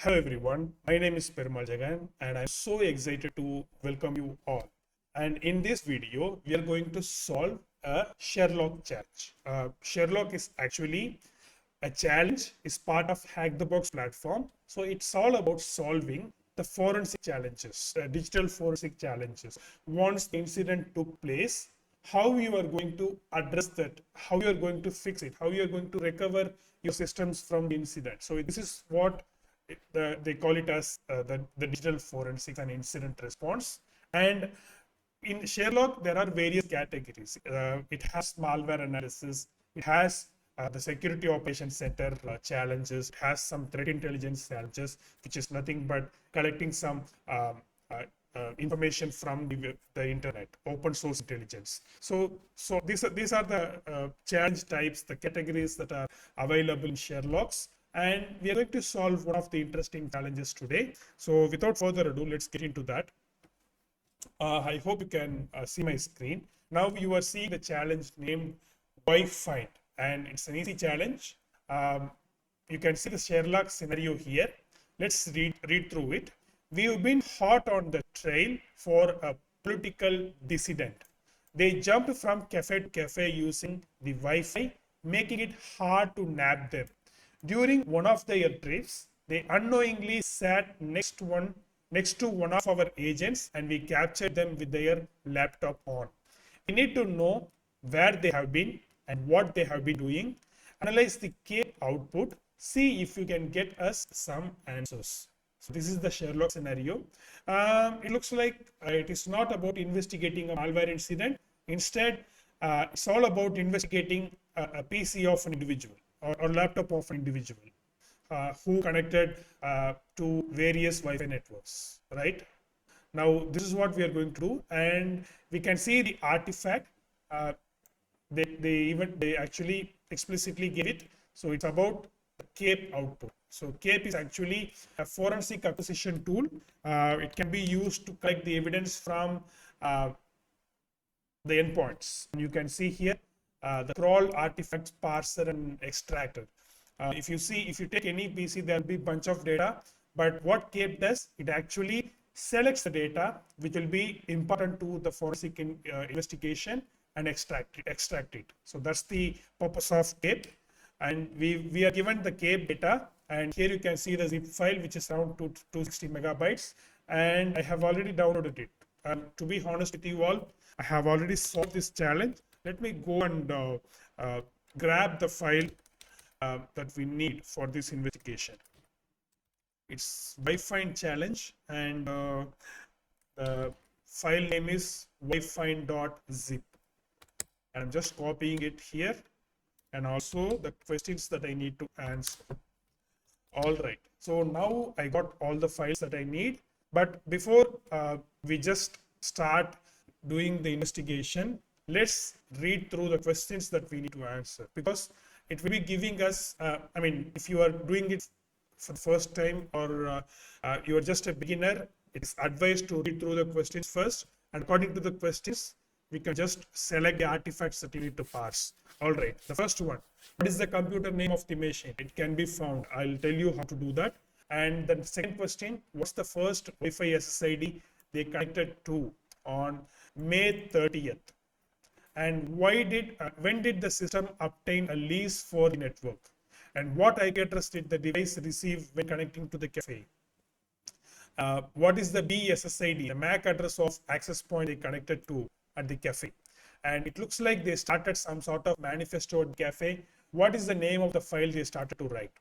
Hello everyone, my name is Perumal Jagan and I'm so excited to welcome you all. And in this video, we are going to solve a Sherlock challenge. Sherlock is actually a challenge, is part of HackTheBox platform. So it's all about solving the forensic challenges, digital forensic challenges. Once the incident took place, how you are going to address that, how you are going to fix it, how you are going to recover your systems from the incident. So this is what they call it as the digital forensics and incident response. And in Sherlock, there are various categories. It has malware analysis. It has the security operations center challenges. It has some threat intelligence challenges, which is nothing but collecting some uh, information from the internet, open source intelligence. So these are the challenge types, the categories that are available in Sherlock's. And we are going to solve one of the interesting challenges today. So without further ado, let's get into that. I hope you can see my screen. Now you are seeing the challenge named WhyFind, and it's an easy challenge. You can see the Sherlock scenario here. Let's read through it. We've been hot on the trail for a political dissident. They jumped from cafe to cafe using the Wi-Fi, making it hard to nab them. During one of their trips, they unknowingly sat next to one of our agents and we captured them with their laptop on. We need to know where they have been and what they have been doing, analyze the cape output, see if you can get us some answers. So this is the Sherlock scenario. It looks like it is not about investigating a malware incident. Instead, it's all about investigating a PC of an individual or laptop of an individual who connected to various Wi-Fi networks, right? Now, this is what we are going to do, and we can see the artifact. Uh, they actually explicitly give it. So it's about the CAPE output. So CAPE is actually a forensic acquisition tool. It can be used to collect the evidence from the endpoints. And you can see here the crawl, artifacts, parser, and extractor. If you take any PC, there'll be a bunch of data. But what CAPE does, it actually selects the data which will be important to the forensic investigation and extract it. So that's the purpose of CAPE. And we are given the CAPE data. And here you can see the zip file, which is around 260 megabytes. And I have already downloaded it. To be honest with you all, I have already solved this challenge. Let me go and grab the file that we need for this investigation. It's WhyFind challenge, and the file name is whyfind.zip. And I'm just copying it here, and also the questions that I need to answer. All right. So now I got all the files that I need. But before we just start doing the investigation, let's read through the questions that we need to answer, because it will be giving us, if you are doing it for the first time, or you are just a beginner, it's advised to read through the questions first. And according to the questions, we can just select the artifacts that you need to parse. All right, the first one, what is the computer name of the machine? It can be found. I'll tell you how to do that. And the second question, what's the first Wi-Fi SSID they connected to on May 30th? And when did the system obtain a lease for the network? And what IP address did the device receive when connecting to the cafe? What is the BSSID, the MAC address of access point they connected to at the cafe? And it looks like they started some sort of manifesto at the cafe. What is the name of the file they started to write?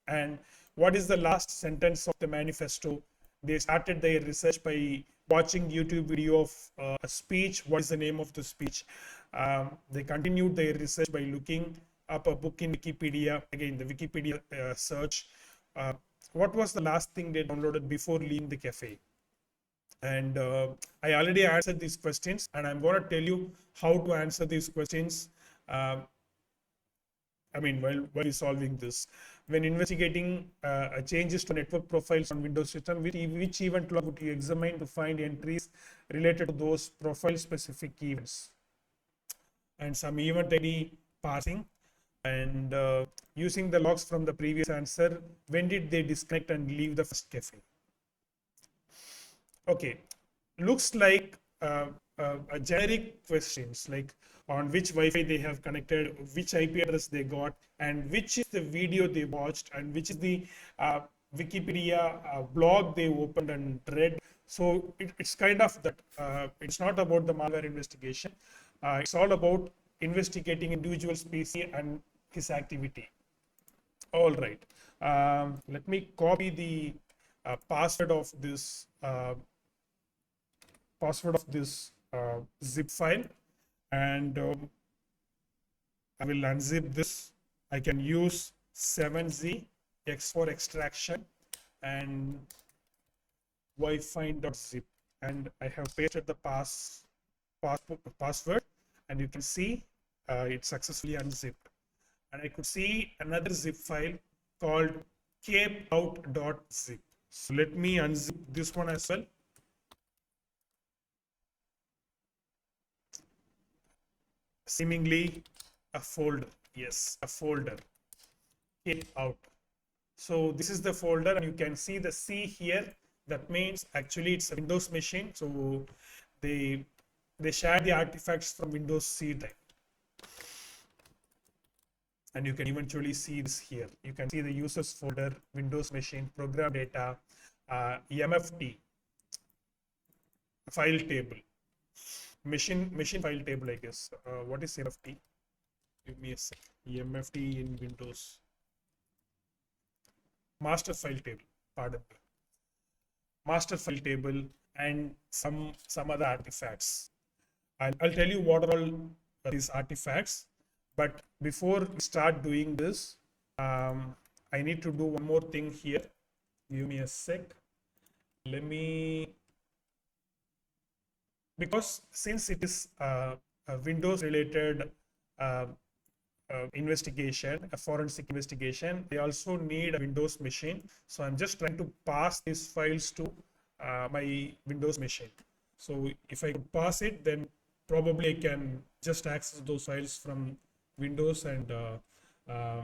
And what is the last sentence of the manifesto? They started their research by watching YouTube video of a speech. What is the name of the speech? They continued their research by looking up a book in Wikipedia. Again, the Wikipedia search. What was the last thing they downloaded before leaving the cafe? And I already answered these questions, and I'm going to tell you how to answer these questions. While solving this, when investigating changes to network profiles on Windows system, which event log would you examine to find entries related to those profile specific events? And some event ID parsing. And using the logs from the previous answer, when did they disconnect and leave the first cafe? Okay, looks like a generic questions like on which Wi-Fi they have connected, which IP address they got, and which is the video they watched, and which is the uh, Wikipedia blog they opened and read. So it's kind of that. It's not about the malware investigation. It's all about investigating individual species and his activity. All right. Let me copy the password of this zip file, and I will unzip this. I can use 7z x4 extraction and WhyFind.zip, and I have pasted the password, and you can see it successfully unzipped. And I could see another zip file called capeout.zip. So let me unzip this one as well. Seemingly a folder. Yes, a folder. Capeout. So this is the folder, and you can see the C here. That means actually it's a Windows machine. So they share the artifacts from Windows C drive. And you can eventually see this here. You can see the users folder, Windows machine, program data, MFT, file table, machine file table, I guess. What is MFT? Give me a sec. MFT in Windows. Master file table, pardon me. Master file table and some other artifacts. I'll tell you what are all these artifacts. But before we start doing this, I need to do one more thing here. Give me a sec. Let me, because since it is a Windows related investigation, a forensic investigation, they also need a Windows machine. So I'm just trying to pass these files to my Windows machine. So if I could pass it, then probably I can just access those files from Windows and I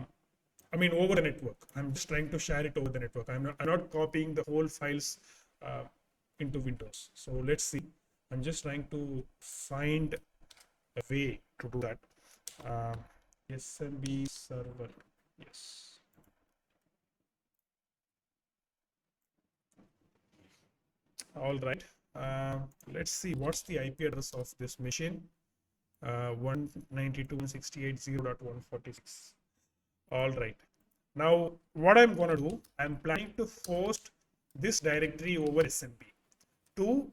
mean over the network. I'm just trying to share it over the network. I'm not copying the whole files into Windows. So let's see. I'm just trying to find a way to do that. SMB server. Yes. All right. Let's see what's the IP address of this machine. 192.168.0.146. All right. Now, what I'm going to do, I'm planning to host this directory over SMB to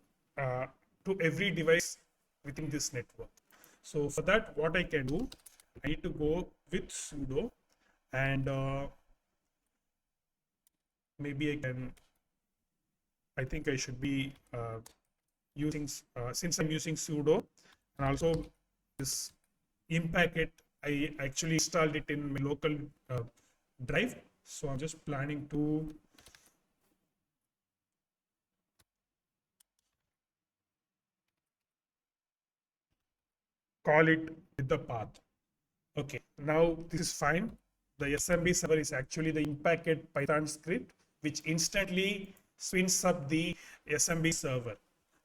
every device within this network. So for that, what I can do, I need to go with sudo, and maybe I think I should be using, since I'm using sudo, and also this impacket, I actually installed it in my local drive. So I'm just planning to call it with the path. Okay, now this is fine. The SMB server is actually the impacket Python script, which instantly spins up the SMB server.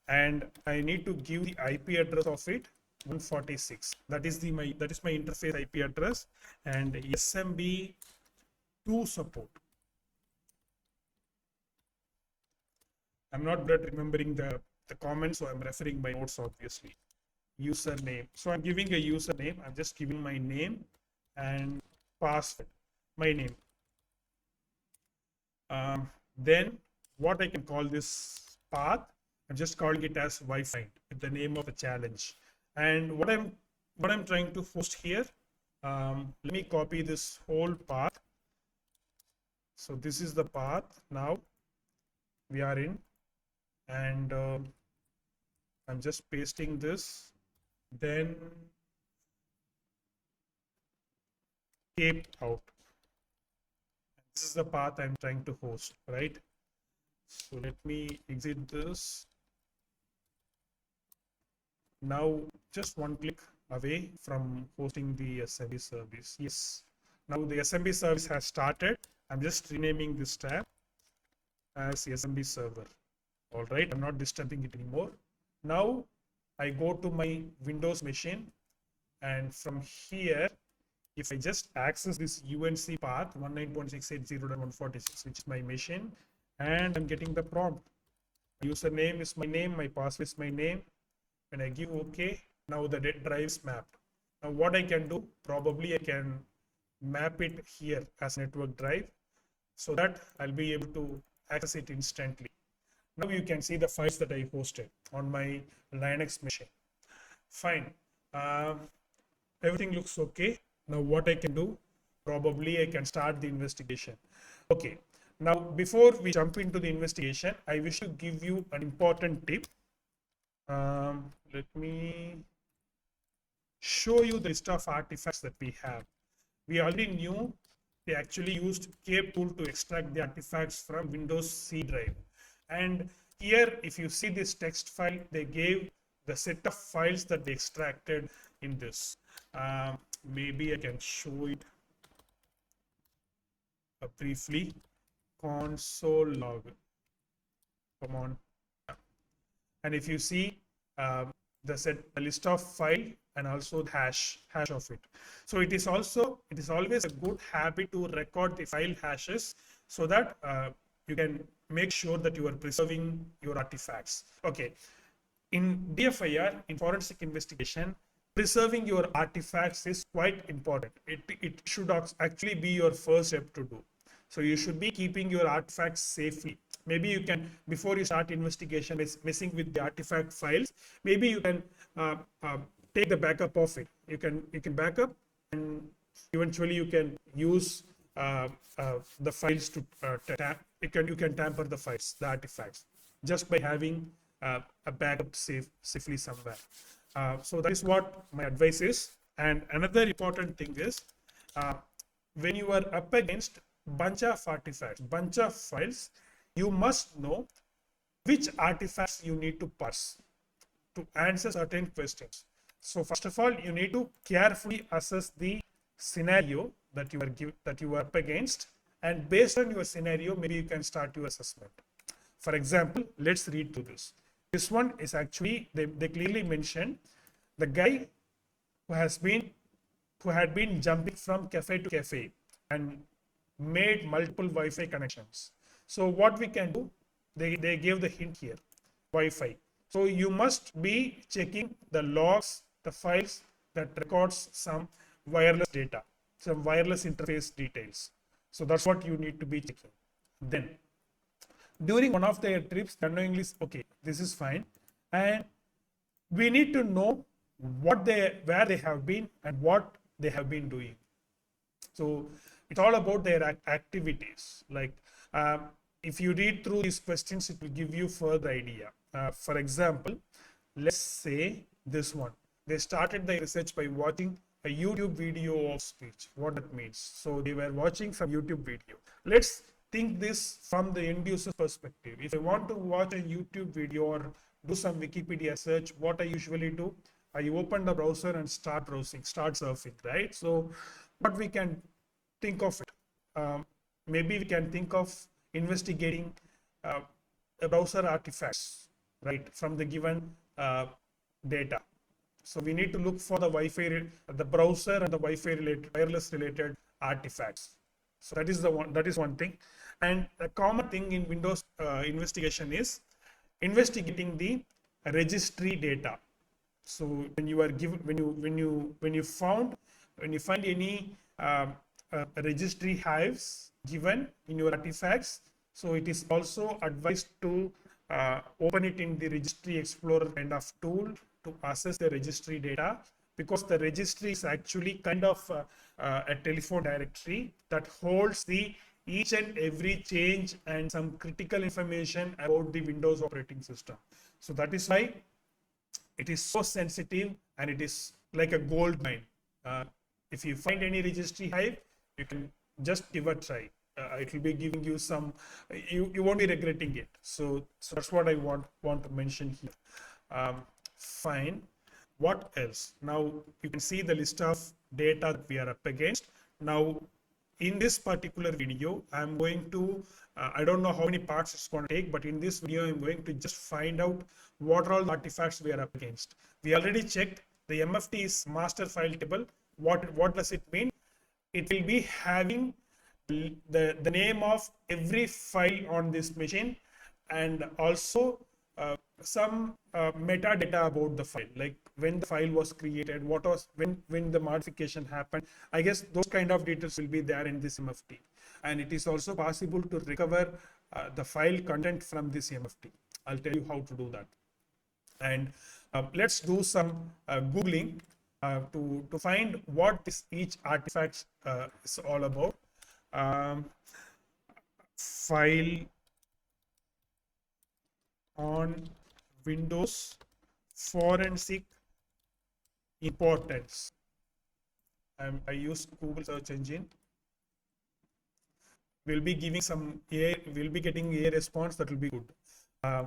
And I need to give the IP address of it, 146. That is my interface IP address, and SMB2 support. I'm not good at remembering the comments, so I'm referring my notes, obviously. Username. So I'm giving a username. I'm just giving my name and password, my name. Then what I can call this path, I'm just calling it as WhyFind with the name of the challenge. And what I'm trying to host here, let me copy this whole path. So this is the path now we are in, and I'm just pasting this. Then cape out. This is the path I'm trying to host, right? So let me exit this. Now just one click, away from hosting the SMB service. Yes. Now the SMB service has started. I'm just renaming this tab as SMB server. All right, I'm not disturbing it anymore. Now I go to my Windows machine, and from here, if I just access this UNC path 192.168.0.146, which is my machine, and I'm getting the prompt. Username is my name, my password is my name. When I give OK, now the drive is mapped. Now what I can do, probably I can map it here as network drive so that I'll be able to access it instantly. Now you can see the files that I posted on my Linux machine. Fine. Everything looks okay. Now what I can do, probably I can start the investigation. Okay. Now before we jump into the investigation, I wish to give you an important tip. Let me show you the list of artifacts that we have. We already knew they actually used cape tool to extract the artifacts from Windows C drive. And here, if you see this text file, they gave the set of files that they extracted in this. Maybe I can show it briefly. Console log. Come on. And if you see the list of file and also the hash of it. So it is always a good habit to record the file hashes so that you can make sure that you are preserving your artifacts. Okay. In DFIR, in forensic investigation, preserving your artifacts is quite important. It should actually be your first step to do. So you should be keeping your artifacts safely. Maybe you can, before you start investigation, messing with the artifact files, maybe you can take the backup of it. You can back up, and eventually you can use the files to you can tamper the files, the artifacts, just by having a backup safely somewhere. So that is what my advice is. And another important thing is when you are up against bunch of artifacts, bunch of files, you must know which artifacts you need to parse to answer certain questions. So first of all, you need to carefully assess the scenario that you are up against, and based on your scenario, maybe you can start your assessment. For example, let's read through this. This one is actually, they clearly mentioned the guy who had been jumping from cafe to cafe and made multiple Wi-Fi connections. So what we can do, they gave the hint here, Wi-Fi. So you must be checking the logs, the files that records some wireless data, some wireless interface details. So that's what you need to be checking. Then during one of their trips, unknowingly, okay, this is fine. And we need to know where they have been and what they have been doing. So it's all about their activities. Like if you read through these questions, it will give you further idea. For example, let's say this one. They started the research by watching a YouTube video of speech. What that means. So they were watching some YouTube video. Let's think this from the end user perspective. If I want to watch a YouTube video or do some Wikipedia search, what I usually do, I open the browser and start browsing, start surfing, right? So what we can think of it. Maybe we can think of investigating a browser artifacts, right, from the given data. So we need to look for the Wi-Fi, the browser and the Wi-Fi related, wireless related artifacts. So that is one thing. And a common thing in Windows investigation is investigating the registry data. So when you are given, when you find any registry hives given in your artifacts, so it is also advised to open it in the registry explorer kind of tool to access the registry data, because the registry is actually kind of a telephone directory that holds the each and every change and some critical information about the Windows operating system. So that is why it is so sensitive, and it is like a gold mine. If you find any registry hive, you can just give a try. It will be giving you some, you won't be regretting it. So that's what I want to mention here. Fine. What else? Now you can see the list of data that we are up against. Now in this particular video, I'm going to, I don't know how many parts it's going to take, but in this video, I'm going to just find out what are all the artifacts we are up against. We already checked the MFT is master file table. What does it mean? It will be having the name of every file on this machine, and also some metadata about the file, like when the file was created, what was when the modification happened. I guess those kind of details will be there in this MFT, and it is also possible to recover the file content from this MFT. I'll tell you how to do that. And let's do some googling to find what this each artifact is all about. um, File on Windows forensic importance. I use Google search engine. We'll be giving some we'll be getting a response that will be good. uh,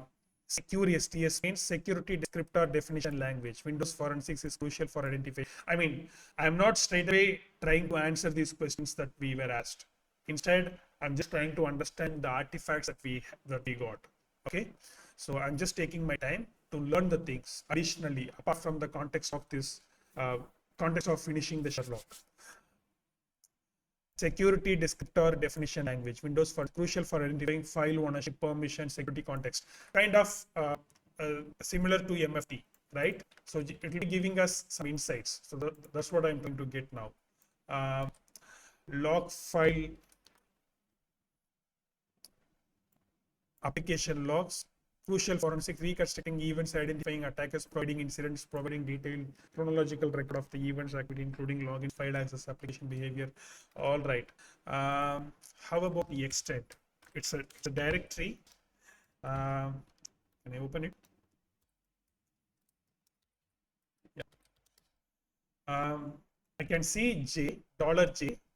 Secure STS means security descriptor definition language. Windows forensics is crucial for identifying. I mean, I'm not straight away trying to answer these questions that we were asked. Instead, I'm just trying to understand the artifacts that we got. Okay, so I'm just taking my time to learn the things. Additionally, apart from the context of this, context of finishing the Sherlock. Security descriptor definition language. Windows for crucial for identifying file ownership, permission, security context. Kind of similar to MFT, right? So it will be giving us some insights. So that's what I'm trying to get now. Log file, application logs, crucial forensic reconstructing events, identifying attackers, providing incidents, providing detailed chronological record of the events activity, including login, file access, application behavior. All right. How about the extent? It's a directory. Can I open it? Yeah. I can see $J.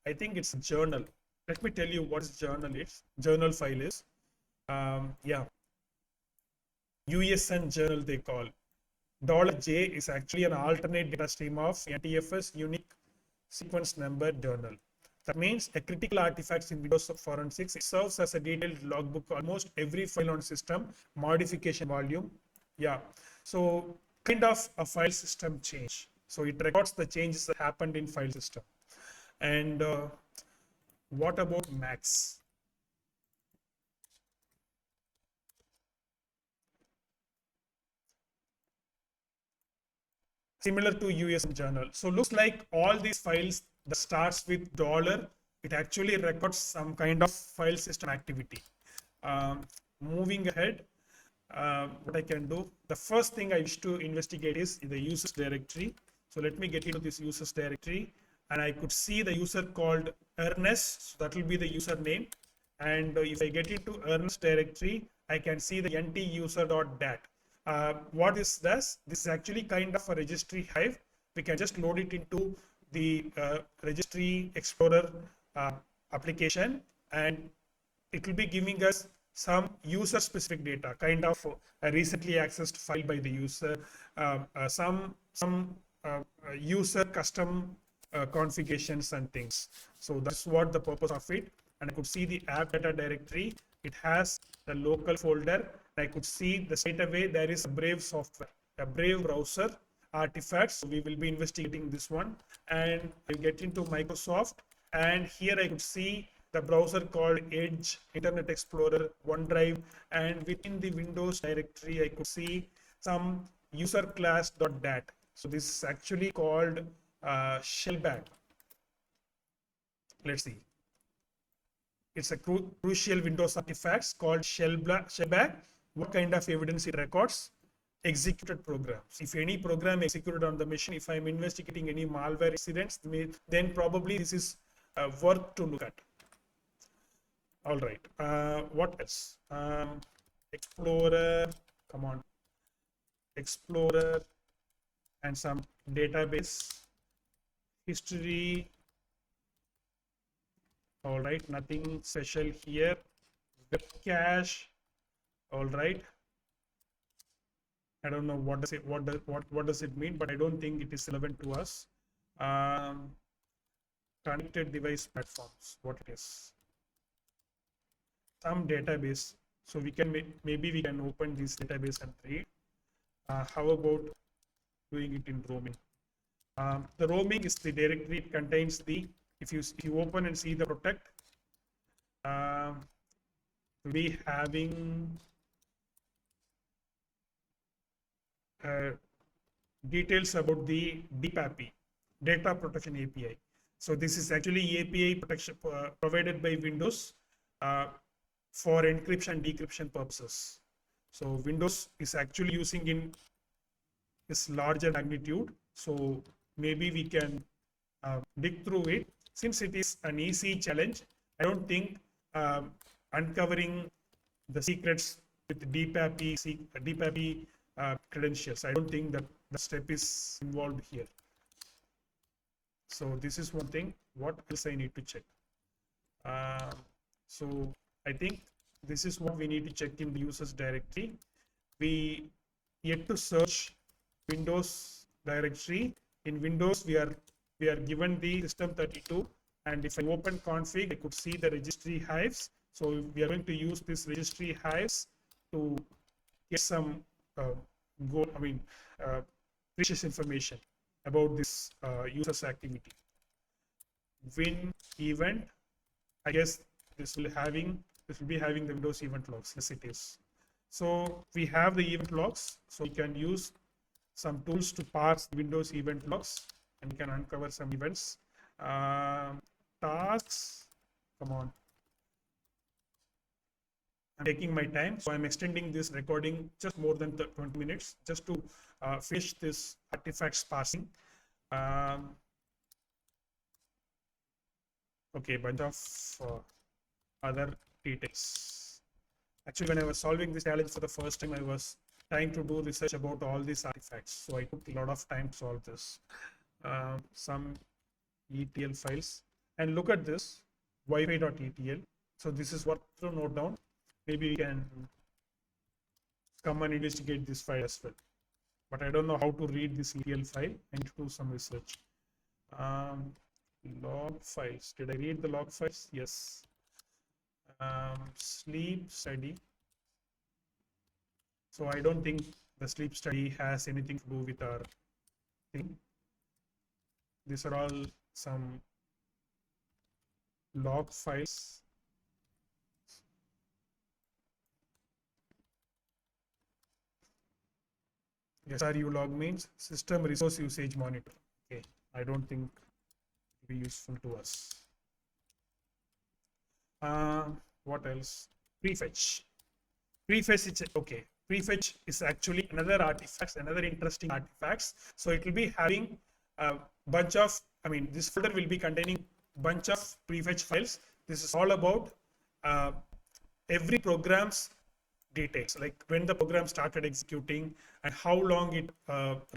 I think it's a journal. Let me tell you what journal is. Journal file is. Yeah. USN journal they call. $J is actually an alternate data stream of NTFS unique sequence number journal. That means a critical artifacts in Windows forensics. It serves as a detailed logbook almost every file on system, modification volume. Yeah. So kind of a file system change. So it records the changes that happened in file system. And what about Max? Similar to USM journal. So looks like all these files that starts with dollar, it actually records some kind of file system activity. Moving ahead, what I can do, the first thing I wish to investigate is the users directory. So let me get into this users directory, and I could see the user called Ernest. So that will be the username. And if I get into Ernest directory, I can see the nt user.dat. What this does, this is actually kind of a registry hive. We can just load it into the registry explorer application, and it will be giving us some user specific data, kind of a recently accessed file by the user, some user custom configurations and things. So that's what the purpose of it. And I could see the app data directory. It has the local folder. I could see the straight away there is a Brave software, a Brave browser artifacts. So we will be investigating this one, and I get into Microsoft, and here I could see the browser called Edge, Internet Explorer, OneDrive, and within the Windows directory I could see some user class.dat. So this is actually called shellback. Let's see. It's a crucial Windows artifacts called shellback. What kind of evidence it records? Executed programs. If any program executed on the machine, if I'm investigating any malware incidents, then probably this is worth to look at. All right. What else? Explorer. Come on. Explorer and some database history. All right. Nothing special here. Web cache. All right. I don't know what does it mean, but I don't think it is relevant to us. Um, Connected device platforms, what it is, some database. So we can maybe we can open this database and read. How about doing it in roaming? The roaming is the directory. It contains the, if you open and see the protect, we having uh, details about the DPAPI, data protection API. So this is actually API protection provided by Windows uh, for encryption decryption purposes. So Windows is actually using in this larger magnitude. So maybe we can dig through it. Since it is an easy challenge, I don't think uncovering the secrets with DPAPI credentials, I don't think that the step is involved here. So this is one thing. What else I need to check? So I think this is what we need to check in the users directory. We yet to search Windows directory. In Windows, we are given the system32, and if I open config, I could see the registry hives. So we are going to use this registry hives to get some uh, uh, precious information about this user's activity. Win event, I guess this will be having the Windows event logs. Yes, it is. So we have the event logs, so we can use some tools to parse Windows event logs, and we can uncover some events. Tasks, come on. I'm taking my time, so I'm extending this recording just more than 20 minutes just to finish this artifacts parsing. Okay, bunch of other details. Actually, when I was solving this challenge for the first time, I was trying to do research about all these artifacts. So I took a lot of time to solve this. Some ETL files. And look at this, WhyFind.etl. So this is what to note down. Maybe we can come and investigate this file as well. But I don't know how to read this ETL file. I need to do some research. Log files. Did I read the log files? Yes. Sleep study. So I don't think the sleep study has anything to do with our thing. These are all some log files. SRU log means system resource usage monitor. Okay, I don't think it will be useful to us. What else? Prefetch. Prefetch is okay. Prefetch is actually another artifacts, another interesting artifacts. So it will be having a bunch of, this folder will be containing bunch of prefetch files. This is all about every program's details, like when the program started executing and how long it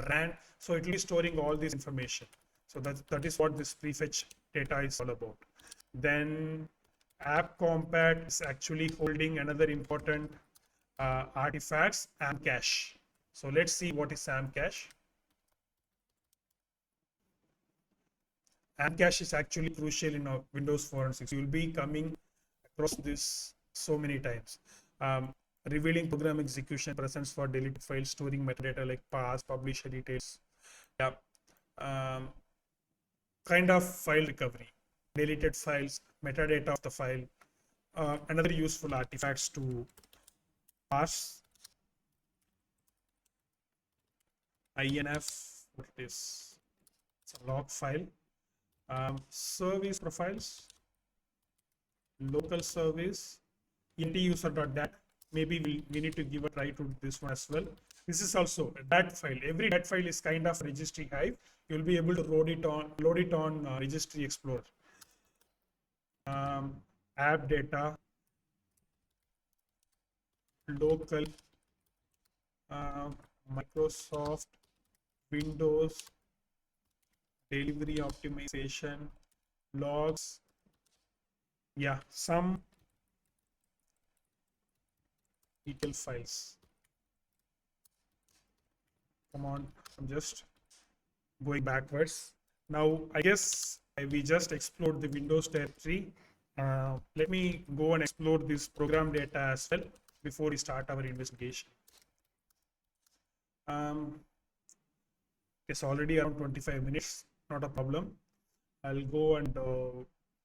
ran. So it will be storing all this information. So that is what this prefetch data is all about. Then app compat is actually holding another important artifacts, amcache. So let's see what is amcache. Amcache is actually crucial in Windows forensics. You will be coming across this so many times. Revealing program execution presence for deleted files, storing metadata like path, publisher details. Yeah. Kind of file recovery, deleted files, metadata of the file. Another useful artifacts to parse. INF, what it is? It's a log file. Service profiles, local service, user.dat. Maybe we need to give a try to this one as well. This is also a dat file. Every dat file is kind of registry hive. You'll be able to load it on registry explorer. App data, local, Microsoft, Windows, delivery optimization, logs. Yeah, some detail files. Come on, I'm just going backwards. Now, I guess we just explored the Windows directory. Let me go and explore this program data as well before we start our investigation. It's already around 25 minutes, not a problem. I'll go and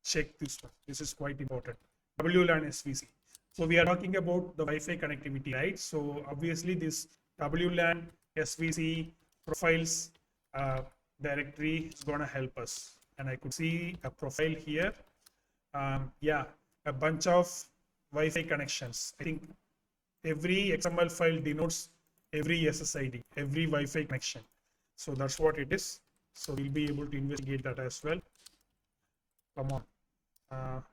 check this one. This is quite important. WLAN SVC. So we are talking about the Wi-Fi connectivity, right? So obviously this WLAN SVC profiles directory is gonna help us. And I could see a profile here. Yeah, a bunch of Wi-Fi connections. I think every XML file denotes every SSID, every Wi-Fi connection. So that's what it is. So we'll be able to investigate that as well. Come on.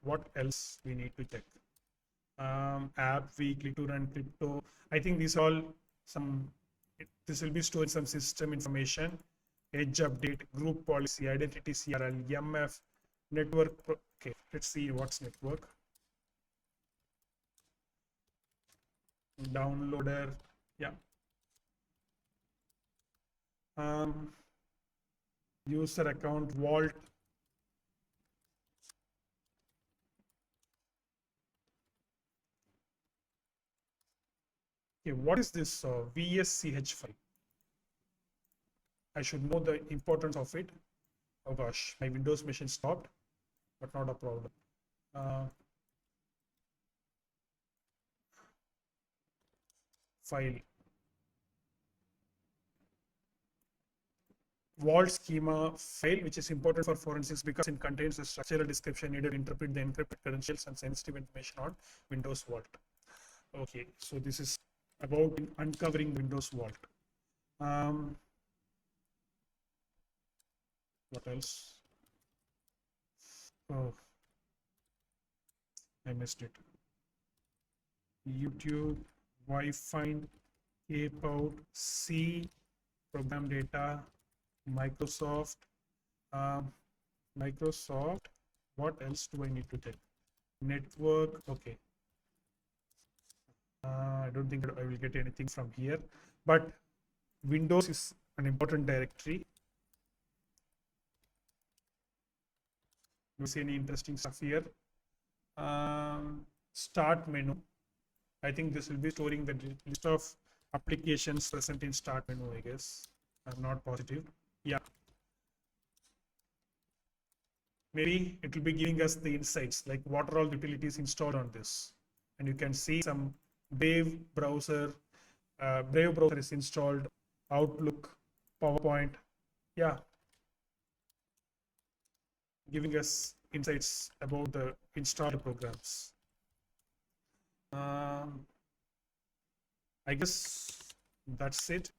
What else we need to check? App, click to run crypto. I think these all this will be storing some system information, edge update, group policy, identity CRL, MF, network. Okay, let's see what's network. Downloader, yeah. User account, vault. Okay, what is this VSCH file? I should know the importance of it. Oh gosh, my Windows machine stopped, but not a problem. File. Vault schema file, which is important for forensics because it contains a structural description needed to interpret the encrypted credentials and sensitive information on Windows Vault. Okay, so this is about uncovering Windows Vault. What else? Oh, I missed it. YouTube, WhyFind, Cape Out, C, program data, Microsoft. Microsoft. What else do I need to check? Network. Okay. I don't think I will get anything from here, but Windows is an important directory. Do you see any interesting stuff here? Start menu. I think this will be storing the list of applications present in start menu, I guess. I'm not positive. Yeah. Maybe it will be giving us the insights like what are all the utilities installed on this. And you can see some Brave browser. Brave browser is installed, Outlook, PowerPoint. Yeah. Giving us insights about the installed programs. I guess that's it.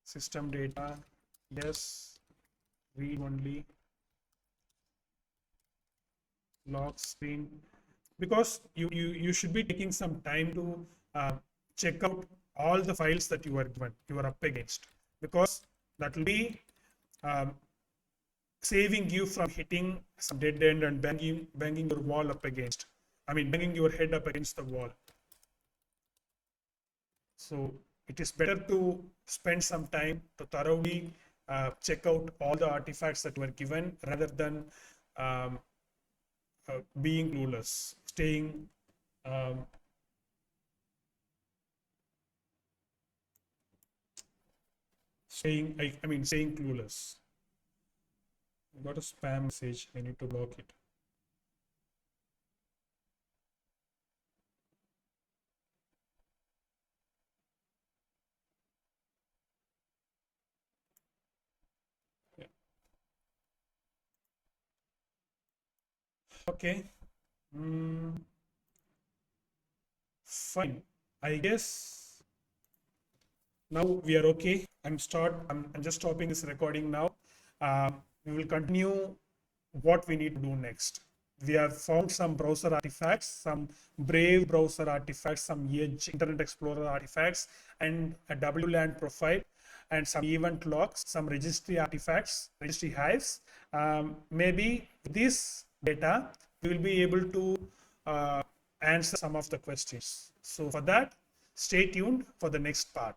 System data, yes. Read only. Lock screen. Because you should be taking some time to check out all the files that you are given, you are up against, because that will be saving you from hitting some dead end and banging your wall up against. I mean, banging your head up against the wall. So it is better to spend some time to thoroughly check out all the artifacts that were given rather than being clueless, staying staying clueless. I got a spam message. I need to block it. Yeah. Okay. Fine. I guess now we are okay. I'm just stopping this recording now. We will continue what we need to do next. We have found some browser artifacts, some Brave browser artifacts, some Edge Internet Explorer artifacts, and a WLAN profile, and some event logs, some registry artifacts, registry hives. Maybe this data we will be able to answer some of the questions. So for that, stay tuned for the next part.